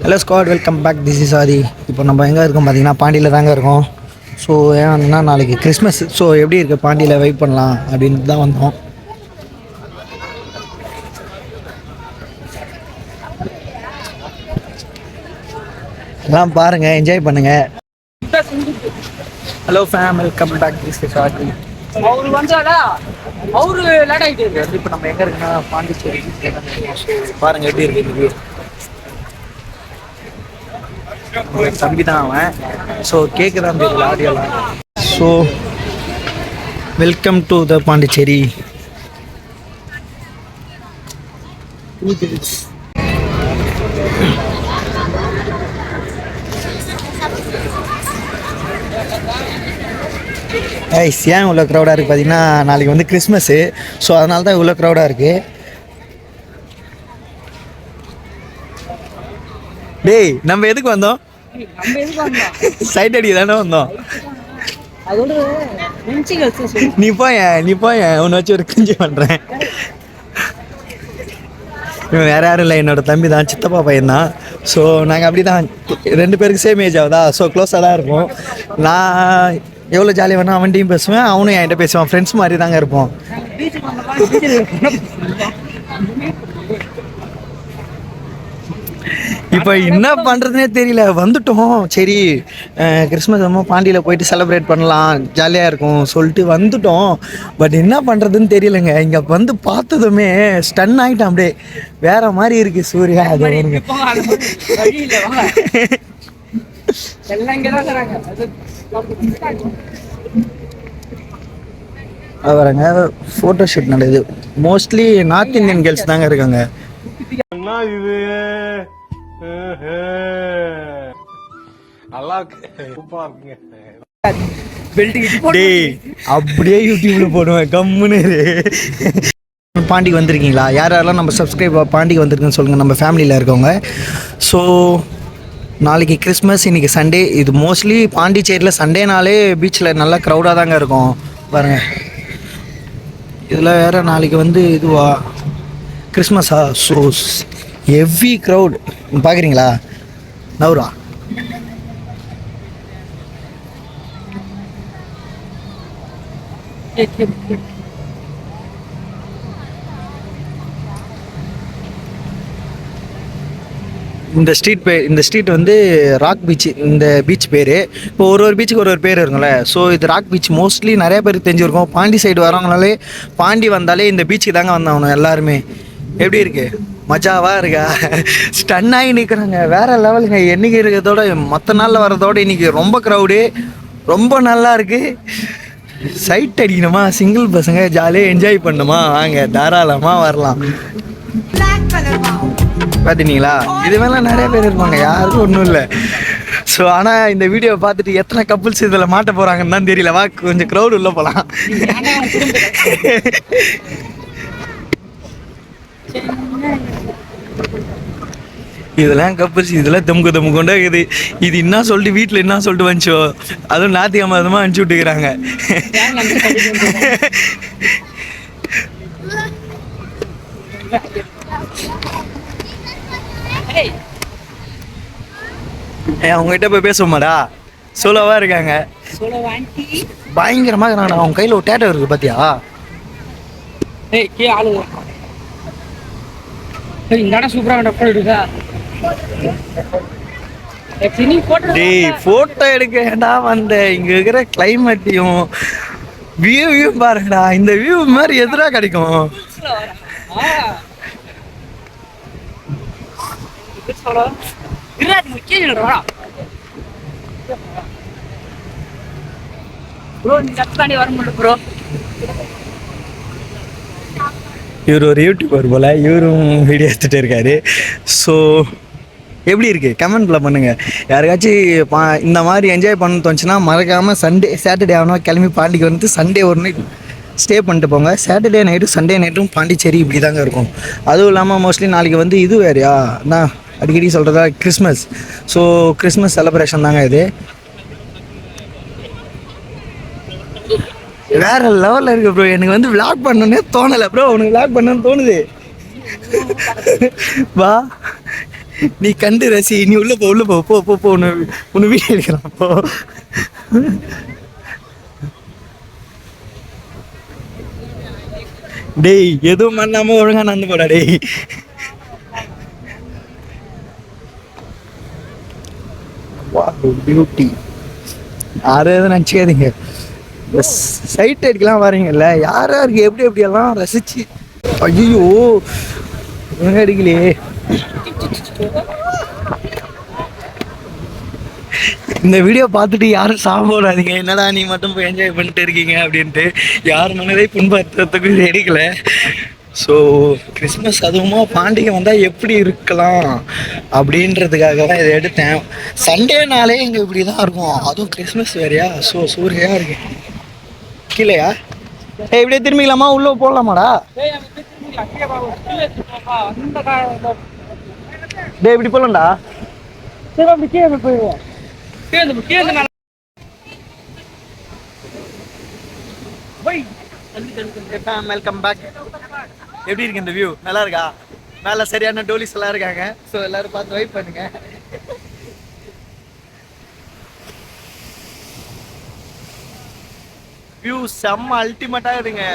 Hello squad, welcome back. This is Aadhi. இப்போ நம்ம எங்கே இருக்கோம் பார்த்தீங்கன்னா பாண்டியில் தாங்க இருக்கோம். ஸோ ஏன்னா நாளைக்கு கிறிஸ்மஸ். ஸோ எப்படி இருக்குது பாண்டியில் வெயிட் பண்ணலாம் அப்படின்ட்டு தான் வந்தோம். எல்லாம் பாருங்கள், என்ஜாய் பண்ணுங்கள். Hello fam, welcome back. This is Aadhi. அவரு வந்தாடா, அவரு லேட் ஆகிட்டு இருக்கு. இப்போ நம்ம எங்கே இருக்குன்னா பாண்டிச்சேரி பாருங்கள் எப்படி இருக்குது. தம்பி தான் அவன். ஸோ கேட்க தான் தெரியல ஆடியோலாம். So welcome to the Pondicherry. ஏன் இவ்வளோ க்ரௌடாக இருக்குது பார்த்தீங்கன்னா, நாளைக்கு வந்து கிறிஸ்மஸ்ஸு. ஸோ அதனால தான் இவ்வளோ க்ரௌடாக இருக்குது. டேய், நம்ம எதுக்கு வந்தோம்? சைட் அடி தானே வந்தோம். நீ போய உன்னை வச்சு ஒரு கிஞ்சி பண்ணுறேன். இவன் வேறு யாரும் இல்லை, என்னோடய தம்பி தான், சித்தப்பா பையன் தான். ஸோ நாங்கள் அப்படி தான், 2 பேருக்கு சேம் ஏஜ் ஆகுதா. ஸோ க்ளோஸாக தான் இருப்போம். நான் எவ்வளோ ஜாலியாக வேணா அவன்கிட்டையும் பேசுவேன், அவனும் என்கிட்ட பேசுவான். ஃப்ரெண்ட்ஸ் மாதிரி தாங்க இருப்போம். இப்போ என்ன பண்ணுறதுனே தெரியல. வந்துட்டோம், சரி கிறிஸ்மஸ் நம்ம பாண்டியில் போயிட்டு செலிப்ரேட் பண்ணலாம், ஜாலியாக இருக்கும் சொல்லிட்டு வந்துட்டோம். பட் என்ன பண்ணுறதுன்னு தெரியலைங்க. இங்கே வந்து பார்த்ததுமே ஸ்டன் ஆகிட்டேன். அப்படியே வேற மாதிரி இருக்குது சூர்யா. அது வரங்க ஃபோட்டோ ஷூட் நடக்குது. மோஸ்ட்லி நார்த் இந்தியன் கேர்ள்ஸ் தாங்க இருக்காங்க. அப்படியே யூடியூப்ல போடுவேன் கம்முன்னு. பாண்டிக்கு வந்திருக்கீங்களா? யாரெல்லாம் நம்ம சப்ஸ்கிரைப் பாண்டிக்கு வந்திருக்குன்னு சொல்லுங்கள், நம்ம ஃபேமிலியில் இருக்கவங்க. ஸோ நாளைக்கு கிறிஸ்மஸ், இன்றைக்கி சண்டே. இது மோஸ்ட்லி பாண்டிச்சேரியில் சண்டேனாலே பீச்சில் நல்லா க்ரௌடாக தாங்க இருக்கும் பாருங்கள். இதில் வேறு நாளைக்கு வந்து இதுவா கிறிஸ்மஸா. ஸோ ஹெவி க்ரௌட் பார்க்குறீங்களா? நவுரா இந்த ஸ்ட்ரீட் வந்து ராக் பீச். இந்த பீச் பேர் இப்போ ஒரு பீச்சுக்கு ஒரு பேர் இருக்கும்ல. ஸோ இது ராக் பீச். மோஸ்ட்லி நிறைய பேருக்கு தெரிஞ்சிருக்கும். பாண்டி சைடு வரவங்களாலே, பாண்டி வந்தாலே இந்த பீச்சுக்கு தாங்க வந்தாகணும் எல்லாருமே. எப்படி இருக்கு? மஜாவாக இருக்கா? ஸ்டன் ஆகி நிற்கிறாங்க. வேறு லெவலுங்க. என்றைக்கு இருக்கிறதோட மற்ற நாளில் வர்றதோட இன்றைக்கி ரொம்ப க்ரௌடு, ரொம்ப நல்லா இருக்குது. சைட் அடிக்கணுமா, சிங்கிள் பசங்க ஜாலியாக என்ஜாய் பண்ணணுமா, வாங்க தாராளமாக வரலாம். பார்த்தீங்களா? இது மேலாம் நிறைய பேர் இருப்பாங்க, யாருக்கும் ஒன்றும் இல்லை. ஸோ ஆனால் இந்த வீடியோவை பார்த்துட்டு எத்தனை கப்புள்ஸ் இதில் மாட்ட போகிறாங்கன்னு தான் தெரியல. வா கொஞ்சம் க்ரௌட் உள்ளே போகலாம். இதெல்லாம் கப்புள்ஸ், இதெல்லாம் தமுக்கு கொண்டா இருக்குது. இது என்ன சொல்லிட்டு வீட்டில் என்ன சொல்லிட்டு வந்துச்சோ, அதுவும் ஞாயிற்றுக்கிழமை அனுப்பிச்சி விட்டுக்கிறாங்க. அவங்ககிட்ட போய் பேசுவோமாடா? சோலோவா இருக்காங்க, பயங்கரமா இருக்காங்க. அவங்க கையில ஒரு டேட்டோ இருக்கு பாத்தியா? போட்டோ எடுக்க ஏண்டா வந்த? இங்க இருக்கிற கிளைமேட்டையும் வியூவையும் பாருங்கடா. இந்த வியூ மாதிரி எதிரா கிடைக்கும். இவர் ஒரு யூடியூபர் போல, இவரும் வீடியோ எடுத்துகிட்டு இருக்காரு. ஸோ எப்படி இருக்குது கமெண்ட்ல பண்ணுங்கள். யாருக்காச்சும் இந்த மாதிரி என்ஜாய் பண்ண தோணுச்சுன்னா மறக்காமல் சாட்டர்டே ஆனால் கிளம்பி பாண்டிக்கு வந்து சண்டே ஒரு நைட் ஸ்டே பண்ணிட்டு போங்க. சாட்டர்டே நைட்டும் சண்டே நைட்டும் பாண்டிச்சேரி இப்படி தாங்க இருக்கும். அதுவும் இல்லாமல் மோஸ்ட்லி நாளைக்கு வந்து இது வேறையா நான் அடிக்கடி சொல்கிறதா கிறிஸ்மஸ். ஸோ கிறிஸ்மஸ் செலிப்ரேஷன் தாங்க இது. வேற லெவலில் இருக்கு ப்ரோ. எனக்கு வந்து விளாக் பண்ணணுன்னே தோணலை ப்ரோ. உனக்கு விளாக் பண்ணணும்னு தோணுது. வா நீ கண்டு ரசி, நீ உள்ள போ உள்ள போ போ போ போ உன்னை வீடியோ எடுக்கிறான் போ. டேய் எதுவும் பண்ணாம ஒழுங்கா நடந்து போடா டேய். பியூட்டி யாரும் எதுவும் நினச்சிக்காதீங்க. சைட் அடிக்கலாம் வரீங்கல்ல, யார் யாருக்கு எப்படி எப்படியெல்லாம் ரசிச்சு. ஐயோ அடிக்கலையே. இந்த வீடியோ பார்த்துட்டு யாரும் சாப்பிடாதீங்க, என்னடா நீ மட்டும் போய் என்ஜாய் பண்ணிட்டு இருக்கீங்க அப்படின்ட்டு. யார் மனதை புண்படுத்துறதுக்கு இது எடுக்கல. ஸோ கிறிஸ்மஸ் அதுவுமா பாண்டிகை வந்தால் எப்படி இருக்கலாம் அப்படின்றதுக்காக தான் இதை எடுத்தேன். சண்டேனாலே இங்கே இப்படி தான் இருக்கும், அதுவும் கிறிஸ்மஸ் வேறையா. ஸோ சூரியாக இருக்கு. கீழேயா இப்படியே திரும்பிக்கலாமா, உள்ளே போடலாமாடா? டே இப்படி போகலாம்டா. சரி அப்படி கீழே போயிடுவோம். Welcome back. எப்படி இருக்கு இந்த வியூ? நல்லா இருக்கா? மேலே சரியான டோலிஸ் எல்லாம் இருக்காங்க. ஸோ எல்லாரும் பார்த்து வெயிட் பண்ணுங்க. வியூ செம்ம அல்டிமேட்டாக இருங்க.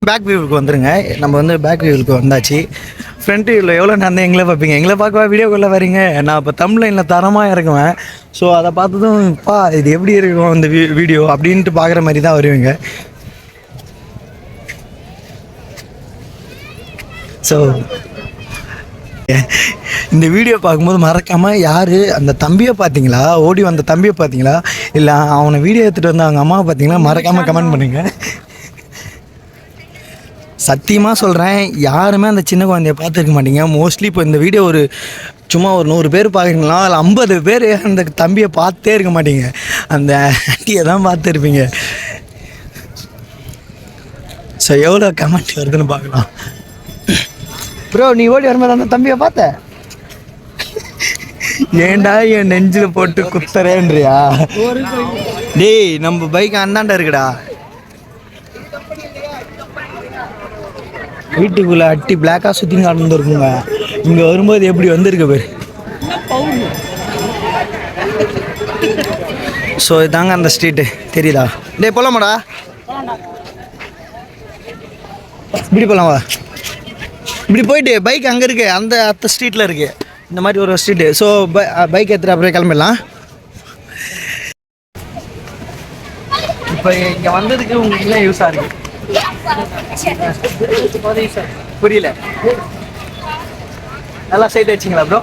பேக் வியூவுக்கு வந்துருங்க. நம்ம வந்து பேக் வியூவுக்கு வந்தாச்சு. ஃப்ரண்ட் வியூவில் எவ்வளோ நேரம் எங்களே பார்ப்பீங்க, எங்களை பார்க்கவா வீடியோக்குள்ளே வரீங்க? நான் இப்போ தம்ப்லைனில் தரமாக இறக்குவேன். ஸோ அதை பார்த்ததும் இப்பா இது எப்படி இருக்கும் இந்த வீடியோ அப்படின்ட்டு பார்க்குற மாதிரி தான் வருவீங்க. ஸோ இந்த வீடியோ பார்க்கும்போது மறக்காமல் யார் அந்த தம்பியை பார்த்தீங்களா, ஓடி வந்த தம்பியை பார்த்தீங்களா, இல்லை அவனை வீடியோ எடுத்துகிட்டு வந்து அவங்க அம்மாவை பார்த்தீங்களா, மறக்காமல் கமெண்ட் பண்ணுங்கள். சத்தியமாக சொல்கிறேன், யாருமே அந்த சின்ன குழந்தைய பார்த்துருக்க மாட்டீங்க. மோஸ்ட்லி இப்போ இந்த வீடியோ ஒரு சும்மா ஒரு 100 பேர் பார்க்குறீங்களா, அதில் 50 பேர் அந்த தம்பியை பார்த்தே இருக்க மாட்டீங்க, அந்த ஆண்டியை தான் பார்த்துருப்பீங்க. ஸோ எவ்வளோ கமெண்ட் வருதுன்னு பார்க்கலாம். ப்ரோ நீ ஓடி வரும்போது அந்த தம்பியை பார்த்த? ஏண்டா என் நெஞ்சில் போட்டு குத்துறேன்றியா? டேய் நம்ம பைக் அந்தாண்டா இருக்குடா. வீட்டுக்குள்ளே அட்டி பிளாக்காக சுற்றி நடந்துருக்குங்க. இங்கே வரும்போது எப்படி வந்திருக்கு பேர். ஸோ இதாங்க அந்த ஸ்ட்ரீட்டு தெரியுதா? டே போகலாமாடா? இப்படி போகலாமா? இப்படி போயிட்டு பைக் அங்கே இருக்கு, அந்த ஸ்ட்ரீட்டில் இருக்குது இந்த மாதிரி ஒரு ஸ்ட்ரீட்டு. ஸோ பைக் எடுத்துகிட்டு அப்படியே கிளம்பிடலாம். இப்போ இங்கே வந்ததுக்கு உங்களுக்கு என்ன யூஸாக இருக்குது? புரியல. நல்லா சைட் அடிச்சிங்களா ப்ரோ?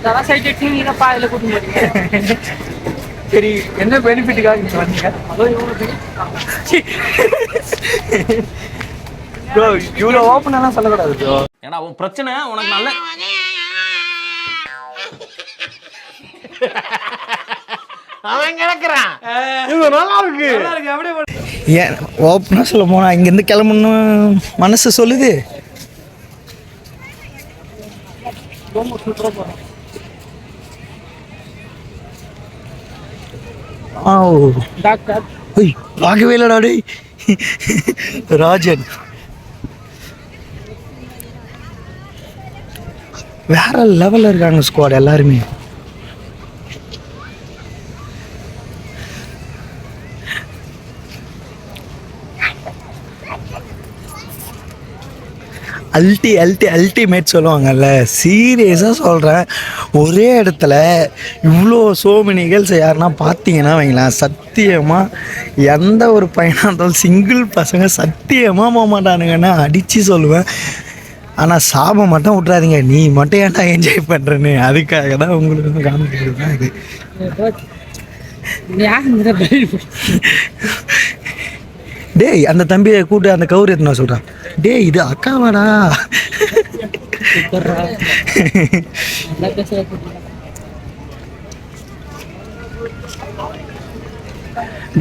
நல்லா சைட் அடிச்சு நீங்க பாதியில் கூட்டிட்டு போறீங்க. சரி என்ன பெனிஃபிட்டுக்காக நீங்கள் வந்தீங்க? ப்ரோ இவ்வளோ ஓப்பனெல்லாம் சொல்லக்கூடாது ப்ரோ. ஏன்னா உன் பிரச்சனை உனக்கு நல்ல அவன் கிடக்குறான். இது நல்லா இருக்கு. ஏன் ஓப்பனாக சொல்ல போனால் இங்கேருந்து கிளம்பணும் மனசு சொல்லுது. பார்க்கவே இல்லடா டேய் ராஜன். வேற லெவலில் இருக்காங்க ஸ்குவாட் எல்லாருமே. அல்டிமேட் சொல்லுவாங்கல்ல, சீரியஸாக சொல்கிறேன். ஒரே இடத்துல இவ்வளோ மெனி கேர்ள்ஸ் யாருன்னா பார்த்தீங்கன்னா வைங்களேன், சத்தியமாக எந்த ஒரு பையனாக இருந்தாலும் சிங்கிள் பசங்க சத்தியமாக போக மாட்டானுங்கன்னு அடித்து சொல்லுவேன். ஆனால் சாபம் மட்டும் விட்றாதீங்க, நீ மட்டும் ஏன்டா என்ஜாய் பண்ணுறேன்னு. அதுக்காக தான் உங்களுக்கு காமிக்கிறது தான் இது. டேய் அந்த தம்பியை கூட்டு அந்த கவுர் எத்தனை சொல்கிறான். டேய் இது அக்காவாடா.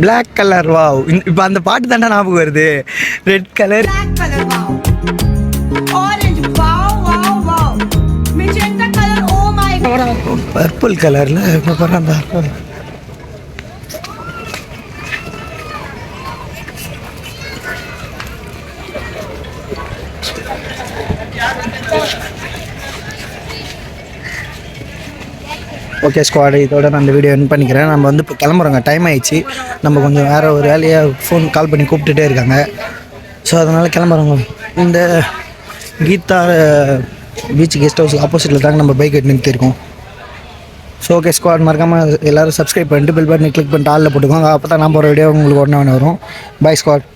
Black colour wow. இப்போ அந்த பாட்டு தாண்டா ஞாபகம் வருது. ரெட் கலர் பர்பிள் கலரில் இப்போ பரவாயில்ல. ஓகே ஸ்குவாட், இதோட நான் இந்த வீடியோ என் பண்ணிக்கிறேன். நம்ம வந்து இப்போ கிளம்புறோங்க, டைம் ஆயிடுச்சு. நம்ம கொஞ்சம் வேறு ஒரு வேலையாக ஃபோன் கால் பண்ணி கூப்பிட்டுட்டே இருக்காங்க. ஸோ அதனால் கிளம்புறோங்க. இந்த கீதா பீச் கெஸ்ட் ஹவுஸ் ஆப்போசிட்டில் தாங்க நம்ம பைக் எடுத்து நிறுத்திருக்கோம். ஸோ ஓகே ஸ்குவாட், மறக்காமல் எல்லோரும் சப்ஸ்கிரைப் பண்ணிட்டு பெல் பட்டனை கிளிக் பண்ணிட்டு ஆளில் போட்டுக்கோங்க. அப்போ தான் நான் போகிற வீடியோ உங்களுக்கு உடனே வரும். Bye squad.